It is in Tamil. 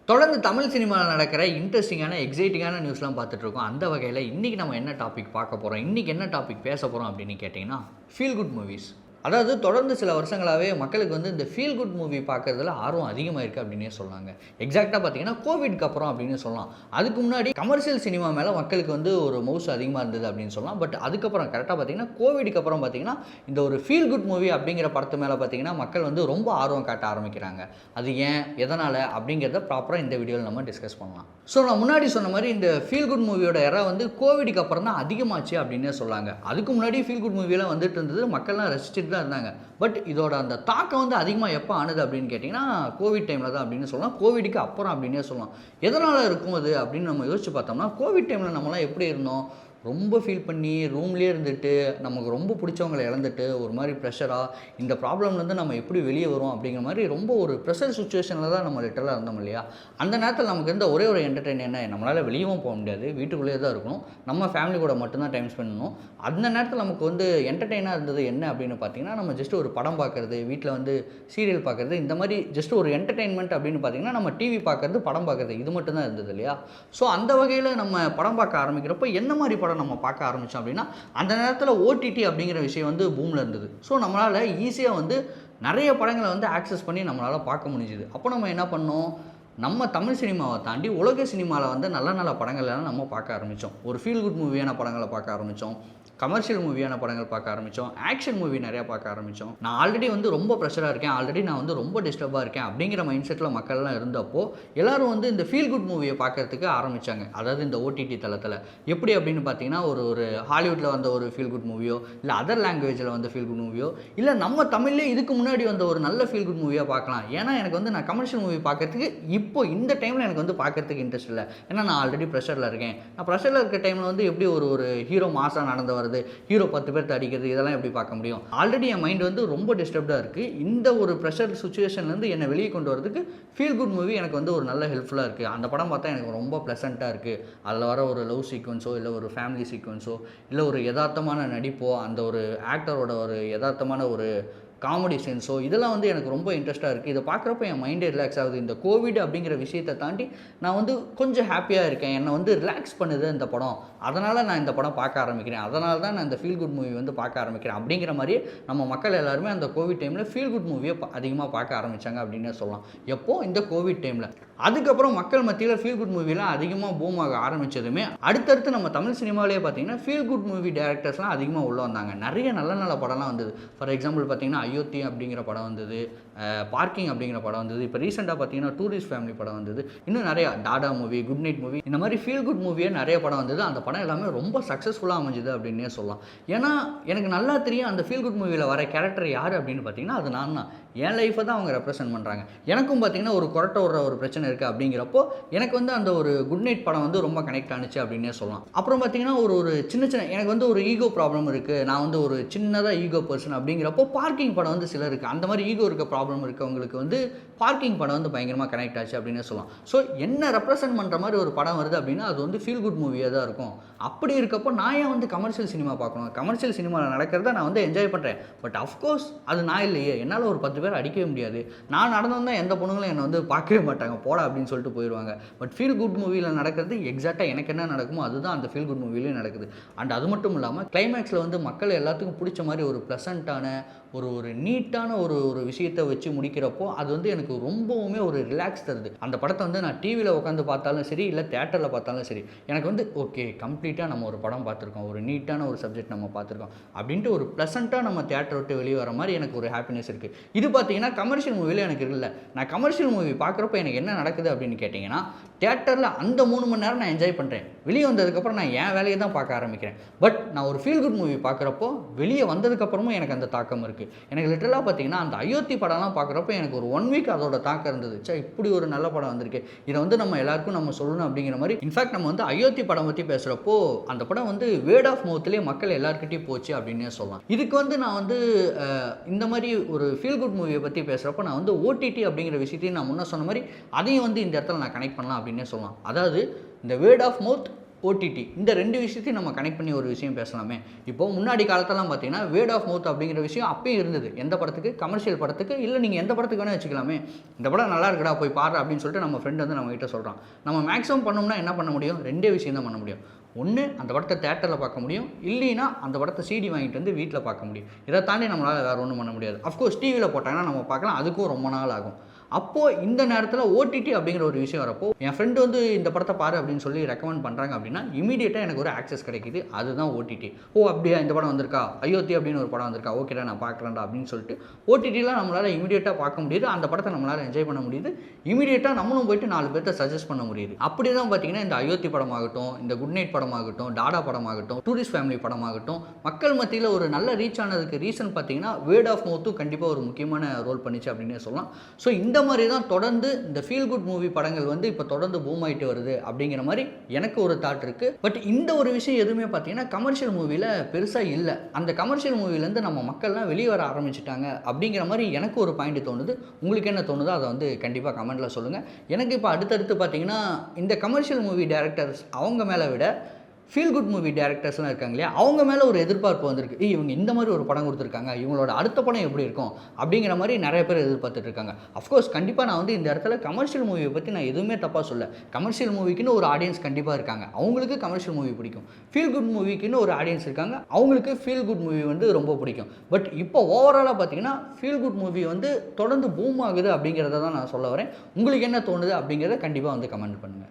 தொடர்ந்து தமிழ் சினிமாவில் நடக்கிற இன்ட்ரெஸ்டிங்கான எக்ஸைட்டிங்கான நியூஸ்லாம் பார்த்துட்ருக்கோம். அந்த வகையில் இன்றைக்கி நம்ம என்ன டாபிக் பார்க்க போகிறோம், இன்றைக்கி என்ன டாபிக் பேச போகிறோம் அப்படின்னு கேட்டிங்கன்னா, ஃபீல் குட் மூவிஸ். அதாவது தொடர்ந்து சில வருஷங்களாகவே மக்களுக்கு வந்து இந்த ஃபீல் குட் மூவி பார்க்குறதுல ஆர்வம் அதிகமாக இருக்குது அப்படின்னே சொன்னாங்க. எக்ஸாக்டாக பார்த்தீங்கன்னா கோவிட்க்கு அப்புறம் அப்படின்னு சொல்லலாம். அதுக்கு முன்னாடி கமர்ஷியல் சினிமா மேலே மக்களுக்கு வந்து ஒரு மவுஸ் அதிகமாக இருந்தது அப்படின்னு சொல்லலாம். பட் அதுக்கப்புறம் கரெக்டாக பார்த்தீங்கன்னா கோவிடுக்கு அப்புறம் பார்த்தீங்கன்னா இந்த ஒரு ஃபீல் குட் மூவி அப்படிங்கிற படத்து மேலே பார்த்தீங்கன்னா மக்கள் வந்து ரொம்ப ஆர்வம் காட்ட ஆரம்பிக்கிறாங்க. அது ஏன், எதனால் அப்படிங்கிறத ப்ராப்பராக இந்த வீடியோவில் நம்ம டிஸ்கஸ் பண்ணலாம். ஸோ நான் முன்னாடி சொன்ன மாதிரி இந்த ஃபீல் குட் மூவியோட எரா வந்து கோவிடுக்கு அப்புறம் தான் அதிகமாச்சு அப்படின்னே சொல்லாங்க. அதுக்கு முன்னாடி ஃபீல் குட் மூவியெல்லாம் வந்துட்டு இருந்தது, மக்கள்லாம் ரசிச்சுட்டு தான் இருந்தாங்க. பட் இதோட அந்த தாக்கம் வந்து அதிகமாக எப்போ ஆனது அப்படின்னு கேட்டிங்கன்னா கோவிட் டைமில் தான் அப்படின்னு சொல்லலாம். கோவிடுக்கு அப்புறம் அப்படின்னே சொல்லலாம். எதனால் இருக்கும் அது அப்படின்னு நம்ம யோசிச்சு பார்த்தோம்னா, கோவிட் டைமில் நம்மளாம் எப்படி இருந்தோம், ரொம்ப ஃபீல் பண்ணி ரூம்லேயே இருந்துட்டு நமக்கு ரொம்ப பிடிச்சவங்களை இழந்துட்டு ஒரு மாதிரி ப்ரெஷராக இந்த ப்ராப்ளம்லேருந்து நம்ம எப்படி வெளியே வரும் அப்படிங்கிற மாதிரி ரொம்ப ஒரு ப்ரெஷர் சுச்சுவேஷனில் தான் நம்ம லிட்டராக இருந்தோம் இல்லையா. அந்த நேரத்தில் நமக்கு இருந்த ஒரே ஒரு என்டர்டெயின் என்ன, நம்மளால் வெளியவும் போக முடியாது, வீட்டுக்குள்ளேயே தான் இருக்கணும், நம்ம ஃபேமிலி கூட மட்டும்தான் டைம் ஸ்பெண்ட் பண்ணணும். அந்த நேரத்தில் நமக்கு வந்து என்டர்டெயினாக இருந்தது என்ன அப்படின்னு பார்த்தீங்கன்னா, நம்ம ஜஸ்ட் ஒரு படம் பார்க்குறது, வீட்டில் வந்து சீரியல் பார்க்குறது, இந்த மாதிரி ஜஸ்ட் ஒரு என்டர்டெயின்மெண்ட் அப்படின்னு பார்த்தீங்கன்னா நம்ம டிவி பார்க்குறது, படம் பார்க்குறது, இது மட்டும் தான் இருந்தது இல்லையா. ஸோ அந்த வகையில் நம்ம படம் பார்க்க ஆரம்பிக்கிறப்போ என்ன மாதிரி படம் நம்ம பார்க்க ஆரம்பித்தோம் அப்படின்னா, அந்த நேரத்தில் ஓடிடி அப்படிங்கிற விஷயம் வந்து பூமில் இருந்தது. ஸோ நம்மளால் ஈஸியாக வந்து நிறைய படங்களை வந்து ஆக்சஸ் பண்ணி நம்மளால் பார்க்க முடிஞ்சுது. அப்போ நம்ம என்ன பண்ணோம், நம்ம தமிழ் சினிமாவை தாண்டி உலக சினிமாவில் வந்து நல்ல நல்ல படங்கள்லாம் நம்ம பார்க்க ஆரம்பித்தோம். ஒரு ஃபீல் குட் மூவியான படங்களை பார்க்க ஆரம்பித்தோம், கமர்ஷியல் மூவியான படங்கள் பார்க்க ஆரம்பித்தோம், ஆக்ஷன் மூவி நிறையா பார்க்க ஆரம்பித்தோம். நான் ஆல்ரெடி வந்து ரொம்ப ப்ரெஷராக இருக்கேன், ஆல்ரெடி நான் வந்து ரொம்ப டிஸ்டர்பாக இருக்கேன் அப்படிங்கிற மைண்ட் செட்டில் மக்கள்லாம் இருந்தப்போ எல்லோரும் வந்து இந்த ஃபீல் குட் மூவியை பார்க்கறதுக்கு ஆரம்பித்தாங்க. அதாவது இந்த ஓடிடி தளத்தில் எப்படி அப்படின்னு பார்த்தீங்கன்னா, ஒரு ஹாலிவுட்டில் வந்த ஒரு ஃபீல் குட் மூவியோ, இல்லை அதர் லாங்குவேஜில் வந்த ஃபீல் குட் மூவியோ, இல்லை நம்ம தமிழ்லேயே இதுக்கு முன்னாடி வந்த ஒரு நல்ல ஃபீல் குட் மூவியாக பார்க்கலாம். ஏன்னா எனக்கு வந்து நான் கமர்ஷியல் மூவி பார்க்கறதுக்கு இப்போ இந்த டைமில் எனக்கு வந்து பார்க்கறதுக்கு இன்ட்ரெஸ்ட் இல்லை. ஏன்னா நான் ஆல்ரெடி ப்ரெஷரில் இருக்கேன். நான் ப்ரெஷரில் இருக்க டைமில் வந்து எப்படி ஒரு ஹீரோ மாசாக நடந்து வருது, ஹீரோ 10 பேர்த்த அடிக்கிறது, இதெல்லாம் எப்படி பார்க்க முடியும். ஆல்ரெடி என் மைண்ட் வந்து ரொம்ப டிஸ்டர்ப்டாக இருக்குது. இந்த ஒரு ப்ரெஷர் சுச்சுவேஷன்லேருந்து என்னை வெளியே கொண்டு வரதுக்கு ஃபீல் குட் மூவி எனக்கு வந்து ஒரு நல்ல ஹெல்ப்ஃபுல்லாக இருக்குது. அந்த படம் பார்த்தா எனக்கு ரொம்ப ப்ளசண்ட்டாக இருக்குது. அதில் வர ஒரு லவ் சீக்வன்ஸோ, இல்லை ஒரு ஃபேமிலி சீக்வன்ஸோ, இல்லை ஒரு யதார்த்தமான நடிப்போ, அந்த ஒரு ஆக்டரோட ஒரு யதார்த்தமான ஒரு காமெடி சென்ஸோ, இதெல்லாம் வந்து எனக்கு ரொம்ப இன்ட்ரெஸ்ட்டாக இருக்குது. இதை பார்க்குறப்ப என் மைண்டே ரிலாக்ஸ் ஆகுது. இந்த கோவிட் அப்படிங்கிற விஷயத்தை தாண்டி நான் வந்து கொஞ்சம் ஹாப்பியாக இருக்கேன், என்னை வந்து ரிலாக்ஸ் பண்ணுது இந்த படம், அதனால் நான் இந்த படம் பார்க்க ஆரம்பிக்கிறேன், அதனால தான் நான் இந்த ஃபீல் குட் மூவி வந்து பார்க்க ஆரம்பிக்கிறேன் அப்படிங்கிற மாதிரியே நம்ம மக்கள் எல்லாருமே அந்த கோவிட் டைமில் ஃபீல் குட் மூவியை அதிகமாக பார்க்க ஆரம்பித்தாங்க அப்படின்னே சொல்லலாம். எப்போது, இந்த கோவிட் டைமில். அதுக்கப்புறம் மக்கள் மத்தியில் ஃபீல் குட் மூவிலாம் அதிகமாக பூம் ஆக ஆரம்பித்ததுமே அடுத்தடுத்து நம்ம தமிழ் சினிமாவிலே பார்த்தீங்கன்னா ஃபீல் குட் மூவி டேரக்டர்ஸ்லாம் அதிகமாக உள்ள வந்தாங்க. நிறைய நல்ல நல்ல படம்லாம் வந்தது. ஃபார் எக்ஸாம்பிள் பார்த்தீங்கன்னா அயோத்தி அப்படிங்கிற படம் வந்தது, பார்க்கிங் அப்படிங்கிற படம் வந்தது, இப்போ ரீசெண்டாக பார்த்தீங்கன்னா டூரிஸ்ட் ஃபேமிலி படம் வந்தது, இன்னும் நிறையா Tata movie, good night movie, இந்த மாதிரி ஃபீல் குட் மூவியே நிறைய படம் வந்தது. அந்த படம் எல்லாமே ரொம்ப சக்ஸஸ்ஃபுல்லாக அமைஞ்சுது அப்படின்னே சொல்லலாம். ஏன்னா எனக்கு நல்லா தெரியும் அந்த ஃபீல் குட் மூவியில் வர கேரக்டர் யார் அப்படின்னு பார்த்தீங்கன்னா அது நான் தான். என் லைஃப்பை தான் அவங்க ரெப்ரசென்ட் பண்ணுறாங்க. எனக்கும் பார்த்தீங்கன்னா ஒரு கொரட்டை விடுற ஒரு பிரச்சனை இருக்குது அப்படிங்கிறப்போ எனக்கு வந்து அந்த ஒரு குட் நைட் படம் வந்து ரொம்ப கனெக்ட் ஆனிச்சு அப்படின்னே சொல்லலாம். அப்புறம் பார்த்தீங்கன்னா ஒரு சின்ன எனக்கு வந்து ஒரு ஈகோ ப்ராப்ளம் இருக்குது, நான் வந்து ஒரு சின்னதாக ஈகோ பர்சன் அப்படிங்கிறப்போ பார்க்கிங் படம் வந்து சிலருக்கு அந்த மாதிரி ஈகோ இருக்க ப்ராப்ளம் இருக்கவங்களுக்கு வந்து பார்க்கிங் படம் வந்து பயங்கரமாக கனெக்ட் ஆச்சு அப்படின்னே சொல்லலாம். ஸோ என்ன ரெப்ரசென்ட் பண்ணுற மாதிரி ஒரு படம் வருது அப்படின்னா அது வந்து ஃபீல் குட் மூவியாக தான் இருக்கும். அப்படி இருக்கப்போ நான் ஏன் வந்து கமர்ஷியல் சினிமா பார்க்கணும், கமர்ஷியல் சினிமாவில் நடக்கிறத நான் வந்து என்ஜாய் பண்ணுறேன். பட் அஃப்கோர்ஸ் அது நான் இல்லையே, என்னால் ஒரு 10 பேர் அடிக்கவே முடியாது. நான் நடந்தோம்னா எந்த பொண்ணுங்களும் என்னை வந்து பார்க்கவே மாட்டாங்க, போடா அப்படின்னு சொல்லிட்டு போயிடுவாங்க. பட் ஃபீல் குட் மூவியில் நடக்கிறது எக்ஸாக்டாக எனக்கு என்ன நடக்குமோ அதுதான் அந்த ஃபீல் குட் மூவிலையும் நடக்குது. அண்ட் அது மட்டும் இல்லாமல் கிளைமேக்ஸில் வந்து மக்கள் எல்லாத்துக்கும் பிடிச்ச மாதிரி ஒரு ப்ளசண்ட்டான ஒரு நீட்டான ஒரு விஷயத்தை வச்சு முடிக்கிறப்போ அது வந்து எனக்கு ரொம்பவுமே ஒரு ரிலாக்ஸ் தருது. அந்த படத்தை வந்து நான் டிவியில் உட்காந்து பார்த்தாலும் சரி, இல்லை தேட்டரில் பார்த்தாலும் சரி, எனக்கு வந்து ஓகே கம்ப்ளீட்டாக நம்ம ஒரு படம் பார்த்துருக்கோம், ஒரு நீட்டான ஒரு சப்ஜெக்ட் நம்ம பார்த்துருக்கோம் அப்படின்ட்டு ஒரு ப்ளசண்ட்டாக நம்ம தேட்டரை விட்டு வெளியே வர மாதிரி எனக்கு ஒரு ஹாப்பினஸ் இருக்குது. இது பார்த்தீங்கன்னா கமர்ஷியல் மூவியில் எனக்கு இல்லை. நான் கமர்ஷியல் மூவி பார்க்குறப்ப எனக்கு என்ன நடக்குது அப்படின்னு கேட்டிங்கன்னா, தேட்டரில் அந்த 3 மணி நேரம் நான் என்ஜாய் பண்ணுறேன், வெளியே வந்ததுக்கப்புறம் நான் என் வேலையை தான் பார்க்க ஆரம்பிக்கிறேன். பட் நான் ஒரு ஃபீல் குட் மூவி பார்க்குறப்போ வெளியே வந்ததுக்கப்புறமும் எனக்கு அந்த தாக்கம் இருக்குது. எனக்கு லிட்டரலாக பார்த்தீங்கன்னா அந்த அயோத்தி படம்லாம் பார்க்குறப்ப எனக்கு ஒரு 1 வீக் அதோட தாக்கம் இருந்தது. இப்படி ஒரு நல்ல படம் வந்திருக்கு, இதை வந்து நம்ம எல்லாருக்கும் நம்ம சொல்லணும் அப்படிங்கிற மாதிரி. இன்ஃபேக்ட் நம்ம வந்து அயோத்தி படம் பற்றி பேசுகிறப்போ அந்த படம் வந்து வேர்ட் ஆஃப் மவுத்லேயே மக்கள் எல்லாருக்கிட்டையும் போச்சு அப்படின்னே சொல்லலாம். இதுக்கு வந்து நான் வந்து இந்த மாதிரி ஒரு ஃபீல் குட் மூவியை பற்றி பேசுகிறப்போ நான் வந்து ஓடிடி அப்படிங்கிற விஷயத்தையும் நான் முன்ன சொன்ன மாதிரி அதையும் வந்து இந்த இடத்துல நான் கனெக்ட் பண்ணலாம் அப்படின்னே சொல்லலாம். அதாவது இந்த வேர்ட் ஆஃப் மவுத் ஓடிடி இந்த 2 விஷயத்தையும் நம்ம கனெக்ட் பண்ணி ஒரு விஷயம் பேசலாமே. இப்போ முன்னாடி காலத்தெல்லாம் பார்த்தீங்கன்னா வேர்ட் ஆஃப் மவுத் அப்படிங்கிற விஷயம் அப்பயும் இருந்தது. எந்த படத்துக்கு? கமர்ஷியல் படத்துக்கு, இல்லை நீங்கள் எந்த படத்துக்கு வேணால் வச்சுக்கலாமே. இந்த படம் நல்லா இருக்குடா போய் பாரு அப்படின்னு சொல்லிட்டு நம்ம ஃப்ரெண்ட் வந்து நம்ம கிட்ட சொல்கிறான். நம்ம மேக்ஸிமம் பண்ணோம்னா என்ன பண்ண முடியும்? 2 விஷயம் தான் பண்ண முடியும். ஒன்று அந்த படத்தை தேட்டரில் பார்க்க முடியும், இல்லைன்னா அந்த படத்தை சிடி வாங்கிட்டு வந்து வீட்டில் பார்க்க முடியும். இதை தாண்டி நம்மளால் வேறு ஒன்றும் பண்ண முடியாது. அஃப்கோர்ஸ் டிவியில் போட்டாங்கன்னா நம்ம பார்க்கலாம், அதுக்கும் ரொம்ப நாள் ஆகும். அப்போது இந்த நேரத்தில் ஓடிடி அப்படிங்கிற ஒரு விஷயம் வரப்போ என் ஃப்ரெண்டு வந்து இந்த படத்தை பாரு அப்படின்னு சொல்லி ரெக்கமெண்ட் பண்ணுறாங்க அப்படின்னா இமீடியட்டாக எனக்கு ஒரு ஆக்சஸ் கிடைக்குது. அதுதான் ஓடிடி. ஓ அப்படியா, இந்த படம் வந்திருக்கா, அயோத்தி அப்படின்னு ஒரு படம் வந்திருக்கா, ஓகேடா நான் பார்க்குறேன்டா அப்படின்னு சொல்லிட்டு ஓடிடியில் நம்மளால் இமீடியட்டாக பார்க்க முடியுது. அந்த படத்தை நம்மளால் என்ஜாய் பண்ண முடியுது. இமீடியட்டாக நம்மளும் போயிட்டு 4 பேர்த்த சஜஸ்ட் பண்ண முடியுது. அப்படி தான் பார்த்தீங்கன்னா இந்த அயோத்தி படமாகட்டும், இந்த குட் நைட் படமாகட்டும், டாடா படமாகட்டும், டூரிஸ்ட் ஃபேமிலி படமாகட்டும், மக்கள் மத்தியில் ஒரு நல்ல ரீச் ஆனதுக்கு ரீசன் பார்த்தீங்கன்னா வேர்ட் ஆஃப் மவுத்தும் கண்டிப்பாக ஒரு முக்கியமான ரோல் பண்ணிச்சு அப்படின்னே சொல்லலாம். ஸோ இந்த மாதிரி தான் தொடர்ந்து இந்த ஃபீல் குட் மூவி படங்கள் வந்து இப்போ தொடர்ந்து பூம் ஆகிட்டு வருது அப்படிங்கிற மாதிரி எனக்கு ஒரு தாட் இருக்குது. பட் இந்த ஒரு விஷயம் எதுவுமே பார்த்தீங்கன்னா கமர்ஷியல் மூவியில் பெருசாக இல்லை. அந்த கமர்ஷியல் மூவிலேருந்து நம்ம மக்கள்லாம் வெளியே வர ஆரம்பிச்சிட்டாங்க அப்படிங்கிற மாதிரி எனக்கு ஒரு பாயிண்ட் தோணுது. உங்களுக்கு என்ன தோணுதோ அதை வந்து கண்டிப்பாக கமெண்ட்டில் சொல்லுங்கள். எனக்கு இப்போ அடுத்தடுத்து பார்த்தீங்கன்னா இந்த கமர்ஷியல் மூவி டைரக்டர்ஸ் அவங்க மேலே விட ஃபீல் குட் மூவி டேரக்டர்ஸ்லாம் இருக்காங்க இல்லையா, அவங்க மேலே ஒரு எதிர்பார்ப்பு வந்திருக்கு. இவங்க இந்த மாதிரி ஒரு படம் கொடுத்துருக்காங்க, இவங்களோட அடுத்த படம் எப்படி இருக்கும் அப்படிங்கிற மாதிரி நிறைய பேர் எதிர்பார்த்துட்டு இருக்காங்க. அஃப்கோர்ஸ் கண்டிப்பாக நான் வந்து இந்த இடத்துல கமர்ஷியல் மூவியை பற்றி நான் எதுவுமே தப்பாக சொல்ல. கமர்ஷியல் மூவிக்குன்னு ஒரு ஆடியன்ஸ் கண்டிப்பாக இருக்காங்க, அவங்களுக்கு கமர்ஷியல் மூவி பிடிக்கும். ஃபீல் குட் மூவிக்குன்னு ஒரு ஆடியன்ஸ் இருக்காங்க, அவங்களுக்கு ஃபீல் குட் மூவி வந்து ரொம்ப பிடிக்கும். பட் இப்போ ஓவராலாக பார்த்தீங்கன்னா ஃபீல் குட் மூவி வந்து தொடர்ந்து பூம் ஆகுது அப்படிங்கிறத தான் நான் சொல்ல வரேன். உங்களுக்கு என்ன தோணுது அப்படிங்கிறத கண்டிப்பாக வந்து கமெண்ட் பண்ணுங்கள்.